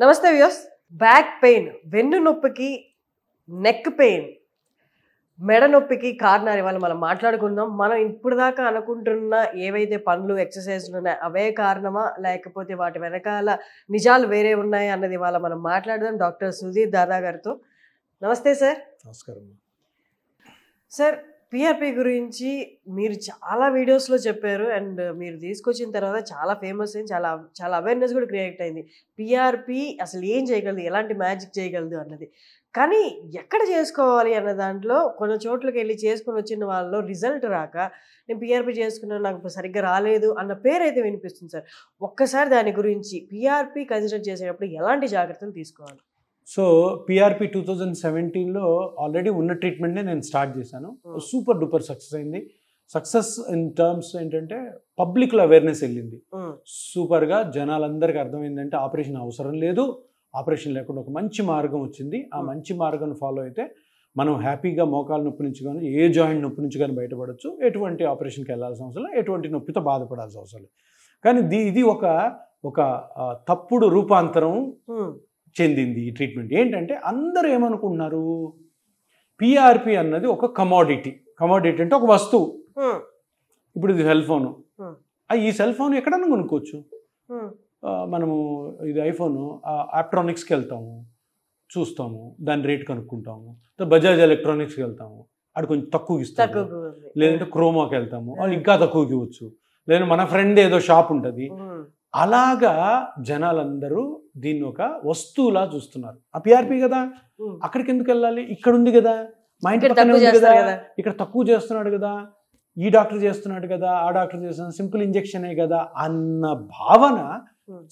నమస్తే views. Back pain, వెన్ను నొప్పికి, నెక్ పెయిన్, మెడ నొప్పికి కారణాలు ఇవాళ మనం మాట్లాడుకుందాం. మనం ఇప్పుడు దాకా అనుకుంటున్న ఏవైతే పనులు, ఎక్సర్సైజ్లు ఉన్నాయో అవే కారణమా, లేకపోతే వాటి వెనకాల నిజాలు వేరే ఉన్నాయి అన్నది ఇవాళ మనం మాట్లాడదాం డాక్టర్ సుధీర్ దాదా గారితో. నమస్తే సార్. నమస్కారం సార్, పిఆర్పి గురించి మీరు చాలా వీడియోస్లో చెప్పారు అండ్ మీరు తీసుకొచ్చిన తర్వాత చాలా ఫేమస్ అయింది, చాలా చాలా అవేర్నెస్ కూడా క్రియేట్ అయింది. పిఆర్పి అసలు ఏం చేయగలదు, ఎలాంటి మ్యాజిక్ చేయగలదు అన్నది. కానీ ఎక్కడ చేసుకోవాలి అన్న దాంట్లో కొన్ని చోట్లకి వెళ్ళి చేసుకుని వచ్చిన వాళ్ళలో రిజల్ట్ రాక నేను పిఆర్పి చేసుకున్నాను, నాకు సరిగ్గా రాలేదు అన్న పేరు అయితే వినిపిస్తుంది సార్. ఒక్కసారి దాని గురించి పిఆర్పి కన్సిడర్ చేసేటప్పుడు ఎలాంటి జాగ్రత్తలు తీసుకోవాలి? సో పిఆర్పి 2017లో ఆల్రెడీ ఉన్న ట్రీట్మెంట్నే నేను స్టార్ట్ చేశాను. సూపర్ డూపర్ సక్సెస్ అయింది. సక్సెస్ ఇన్ టర్మ్స్ ఏంటంటే పబ్లిక్లో అవేర్నెస్ వెళ్ళింది సూపర్గా. జనాలందరికీ అర్థమైందంటే ఆపరేషన్ అవసరం లేదు, ఆపరేషన్ లేకుండా ఒక మంచి మార్గం వచ్చింది. ఆ మంచి మార్గాన్ని ఫాలో అయితే మనం హ్యాపీగా మోకాలు నొప్పి నుంచి కానీ ఏ జాయింట్ నొప్పి నుంచి కానీ బయటపడవచ్చు. ఎటువంటి ఆపరేషన్కి వెళ్ళాల్సిన అవసరం లేదు, ఎటువంటి నొప్పితో బాధపడాల్సిన అవసరం లేదు. కానీ ఇది ఒక తప్పుడు రూపాంతరం చెందింది ఈ ట్రీట్మెంట్. ఏంటంటే అందరూ ఏమనుకుంటున్నారు, పిఆర్పి అన్నది ఒక కమోడిటీ అంటే ఒక వస్తువు. ఇప్పుడు ఇది సెల్ ఫోను, ఈ సెల్ ఫోన్ ఎక్కడన్నా కొనుక్కోవచ్చు. మనము ఇది ఐఫోన్ ఆప్ట్రానిక్స్కి వెళ్తాము, చూస్తాము, దాని రేట్ కనుక్కుంటాము. బజాజ్ ఎలక్ట్రానిక్స్కి వెళ్తాము, అక్కడ కొంచెం తక్కువకి ఇస్తాము. లేదంటే క్రోమాకి వెళ్తాము, వాళ్ళు ఇంకా తక్కువకి ఇవ్వచ్చు. లేదంటే మన ఫ్రెండ్ ఏదో షాప్ ఉంటుంది. అలాగా జనాలందరూ దీన్ని ఒక వస్తువులా చూస్తున్నారు. ఆ పిఆర్పి కదా, అక్కడికి ఎందుకు వెళ్ళాలి, ఇక్కడ ఉంది కదా, మా ఇంటి పక్కనే ఉంది కదా, ఇక్కడ తక్కువ చేస్తున్నాడు కదా, ఈ డాక్టర్ చేస్తున్నాడు కదా, ఆ డాక్టర్ చేస్తున్నాడు, సింపుల్ ఇంజెక్షనే కదా అన్న భావన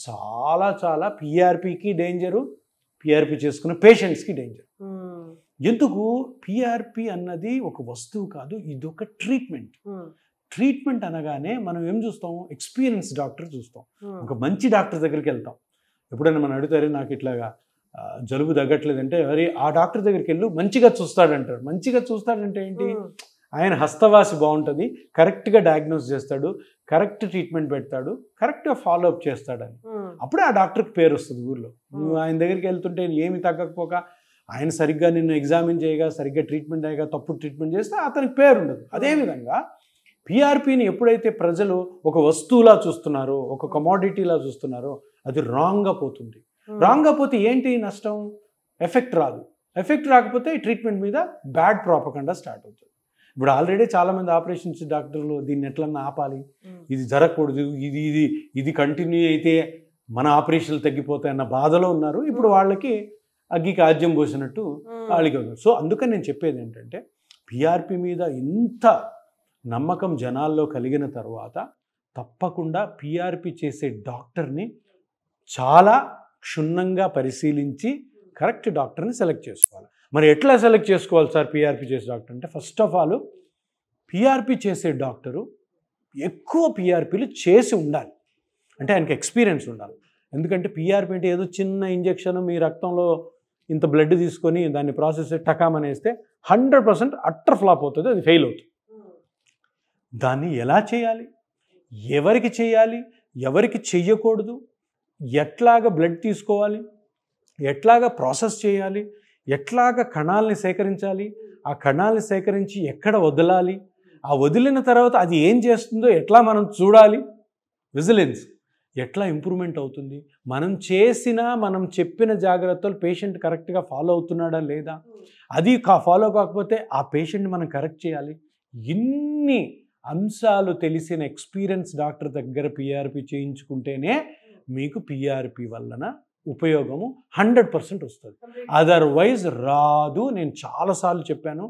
చాలా చాలా పిఆర్పికి డేంజరు, పిఆర్పి చేసుకున్న పేషెంట్స్కి డేంజర్. ఎందుకు, పిఆర్పి అన్నది ఒక వస్తువు కాదు, ఇది ఒక ట్రీట్మెంట్. ట్రీట్మెంట్ అనగానే మనం ఏం చూస్తాం, ఎక్స్పీరియన్స్ డాక్టర్ చూస్తాం, ఒక మంచి డాక్టర్ దగ్గరికి వెళ్తాం. ఎప్పుడైనా మనం అడుగుతారే నాకు ఇట్లాగా జలుబు తగ్గట్లేదంటే, అరే ఆ డాక్టర్ దగ్గరికి వెళ్ళు, మంచిగా చూస్తాడంటాడు. మంచిగా చూస్తాడంటే ఏంటి, ఆయన హస్తవాసి బాగుంటుంది, కరెక్ట్గా డయాగ్నోస్ చేస్తాడు, కరెక్ట్ ట్రీట్మెంట్ పెడతాడు, కరెక్ట్గా ఫాలోఅప్ చేస్తాడని. అప్పుడే ఆ డాక్టర్కి పేరు వస్తుంది ఊర్లో. నువ్వు ఆయన దగ్గరికి వెళ్తుంటే ఏమి తగ్గకపోక ఆయన సరిగ్గా నిన్ను ఎగ్జామిన్ చేయగా, సరిగ్గా ట్రీట్మెంట్ చేయగా, తప్పుడు ట్రీట్మెంట్ చేస్తే అతనికి పేరు ఉండదు. అదేవిధంగా పిఆర్పిని ఎప్పుడైతే ప్రజలు ఒక వస్తువులా చూస్తున్నారో, ఒక కమోడిటీలా చూస్తున్నారో, అది రాంగ్గా పోతుంది. రాంగ్గా పోతే ఏంటి నష్టం, ఎఫెక్ట్ రాదు. ఎఫెక్ట్ రాకపోతే ట్రీట్మెంట్ మీద బ్యాడ్ ప్రాపగండా స్టార్ట్ అవుతుంది. ఇప్పుడు ఆల్రెడీ చాలామంది ఆపరేషన్స్ డాక్టర్లు దీన్ని ఎట్లన్నా ఆపాలి, ఇది జరగకూడదు, ఇది కంటిన్యూ అయితే మన ఆపరేషన్లు తగ్గిపోతాయి అన్న బాధలో ఉన్నారు. ఇప్పుడు వాళ్ళకి అగ్గికి ఆజ్యం పోసినట్టు వాళ్ళకి ఉంది. సో అందుకని నేను చెప్పేది ఏంటంటే, పిఆర్పి మీద ఇంత నమ్మకం జనాల్లో కలిగిన తర్వాత తప్పకుండా పిఆర్పి చేసే డాక్టర్ని చాలా క్షుణ్ణంగా పరిశీలించి కరెక్ట్ డాక్టర్ని సెలెక్ట్ చేసుకోవాలి. మరి ఎట్లా సెలెక్ట్ చేసుకోవాలి సార్ పిఆర్పి చేసే డాక్టర్ అంటే, ఫస్ట్ ఆఫ్ ఆల్ పిఆర్పి చేసే డాక్టరు ఎక్కువ పిఆర్పిలు చేసి ఉండాలి. అంటే ఆయనకి ఎక్స్పీరియన్స్ ఉండాలి. ఎందుకంటే పిఆర్పి అంటే ఏదో చిన్న ఇంజెక్షన్ మీ రక్తంలో ఇంత బ్లడ్ తీసుకొని దాన్ని ప్రాసెస్ టకామనేస్తే 100% అట్టర్ ఫ్లాప్ అవుతుంది, అది ఫెయిల్ అవుతుంది. దాన్ని ఎలా చేయాలి, ఎవరికి చేయాలి, ఎవరికి చెయ్యకూడదు, ఎట్లాగ బ్లడ్ తీసుకోవాలి, ఎట్లాగ ప్రాసెస్ చేయాలి, ఎట్లాగ కణాలని సేకరించాలి, ఆ కణాలని సేకరించి ఎక్కడ వదలాలి, ఆ వదిలిన తర్వాత అది ఏం చేస్తుందో ఎట్లా మనం చూడాలి, విజిలెన్స్ ఎట్లా ఇంప్రూవ్మెంట్ అవుతుంది, మనం చెప్పిన జాగ్రత్తలు పేషెంట్ కరెక్ట్గా ఫాలో అవుతున్నాడా లేదా, అది ఫాలో కాకపోతే ఆ పేషెంట్ని మనం కరెక్ట్ చేయాలి. ఇన్ని అంశాలు తెలిసిన ఎక్స్పీరియన్స్ డాక్టర్ దగ్గర పిఆర్పి చేయించుకుంటేనే మీకు పిఆర్పి వలన ఉపయోగము 100% వస్తుంది. అదర్వైజ్ రాదు. నేను చాలాసార్లు చెప్పాను.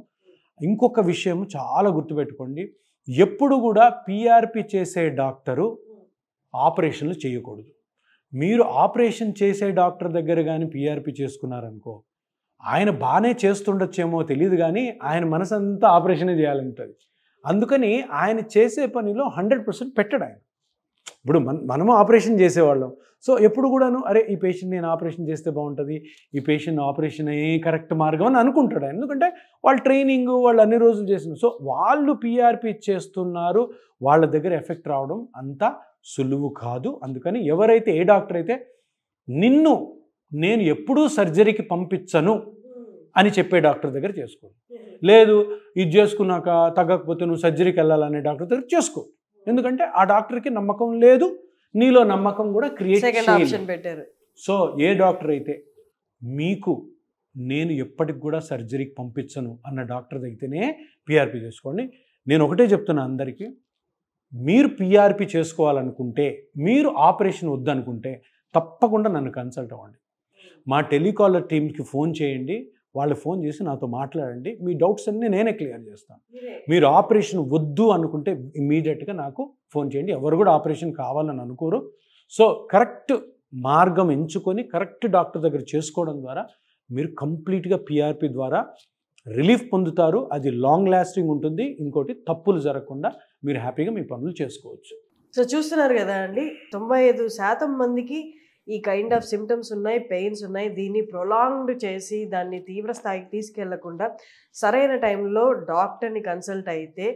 ఇంకొక విషయం చాలా గుర్తుపెట్టుకోండి, ఎప్పుడు కూడా పిఆర్పి చేసే డాక్టరు ఆపరేషన్లు చేయకూడదు. మీరు ఆపరేషన్ చేసే డాక్టర్ దగ్గర కానీ పిఆర్పి చేసుకున్నారనుకో, ఆయన బాగానే చేస్తుండొచ్చేమో తెలియదు, కానీ ఆయన మనసంతా ఆపరేషనే చేయాలంటుంది. అందుకని ఆయన చేసే పనిలో 100% పెట్టడు ఆయన. ఇప్పుడు మనము ఆపరేషన్ చేసేవాళ్ళం. సో ఎప్పుడు కూడాను అరే ఈ పేషెంట్ నేను ఆపరేషన్ చేస్తే బాగుంటుంది, ఈ పేషెంట్ ఆపరేషన్ కరెక్ట్ మార్గం అని అనుకుంటాడు. ఎందుకంటే వాళ్ళ ట్రైనింగ్ వాళ్ళు అన్ని రోజులు చేసిన, సో వాళ్ళు పిఆర్పి చేస్తున్నారు, వాళ్ళ దగ్గర ఎఫెక్ట్ రావడం అంత సులువు కాదు. అందుకని ఎవరైతే ఏ డాక్టర్ అయితే నిన్ను నేను ఎప్పుడూ సర్జరీకి పంపించను అని చెప్పే డాక్టర్ దగ్గర చేసుకో. లేదు ఇది చేసుకున్నాక తగ్గకపోతే నువ్వు సర్జరీకి వెళ్ళాలనే డాక్టర్ దగ్గర చేసుకో. ఎందుకంటే ఆ డాక్టర్కి నమ్మకం లేదు, నీలో నమ్మకం కూడా క్రియేట్ పెట్టారు. సో ఏ డాక్టర్ అయితే మీకు నేను ఎప్పటికి కూడా సర్జరీకి పంపించను అన్న డాక్టర్ అయితేనే పిఆర్పి చేసుకోండి. నేను ఒకటే చెప్తున్నా అందరికీ, మీరు పిఆర్పి చేసుకోవాలనుకుంటే, మీరు ఆపరేషన్ వద్దనుకుంటే తప్పకుండా నన్ను కన్సల్ట్ అవ్వండి. మా టెలికాలర్ టీమ్కి ఫోన్ చేయండి, వాళ్ళు ఫోన్ చేసి నాతో మాట్లాడండి, మీ డౌట్స్ అన్నీ నేనే క్లియర్ చేస్తాను. మీరు ఆపరేషన్ వద్దు అనుకుంటే ఇమీడియట్గా నాకు ఫోన్ చేయండి. ఎవరు కూడా ఆపరేషన్ కావాలని అనుకోరు. సో కరెక్ట్ మార్గం ఎంచుకొని కరెక్ట్ డాక్టర్ దగ్గర చేసుకోవడం ద్వారా మీరు కంప్లీట్గా పిఆర్పి ద్వారా రిలీఫ్ పొందుతారు. అది లాంగ్ లాస్టింగ్ ఉంటుంది. ఇంకోటి తప్పులు జరగకుండా మీరు హ్యాపీగా మీ పనులు చేసుకోవచ్చు. సో చూస్తున్నారు కదా అండి, 95% మందికి ఈ కైండ్ ఆఫ్ సిమ్టమ్స్ ఉన్నాయి, పెయిన్స్ ఉన్నాయి. దీన్ని ప్రొలాంగ్డ్ చేసి దాన్ని తీవ్ర స్థాయికి తీసుకెళ్లకుండా సరైన టైంలో డాక్టర్ని కన్సల్ట్ అయితే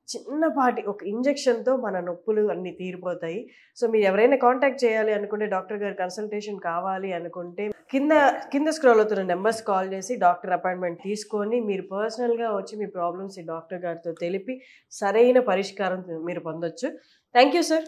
చిన్నపాటి ఒక ఇంజెక్షన్తో మన నొప్పులు అన్నీ తీరిపోతాయి. సో మీరు ఎవరైనా కాంటాక్ట్ చేయాలి అనుకుంటే, డాక్టర్ గారి కన్సల్టేషన్ కావాలి అనుకుంటే కింద స్క్రోల్ అవుతున్న నెంబర్స్ కాల్ చేసి డాక్టర్ అపాయింట్మెంట్ తీసుకొని మీరు పర్సనల్గా వచ్చి మీ ప్రాబ్లమ్స్ ఈ డాక్టర్ గారితో తెలిపి సరైన పరిష్కారం మీరు పొందొచ్చు. Thank you sir.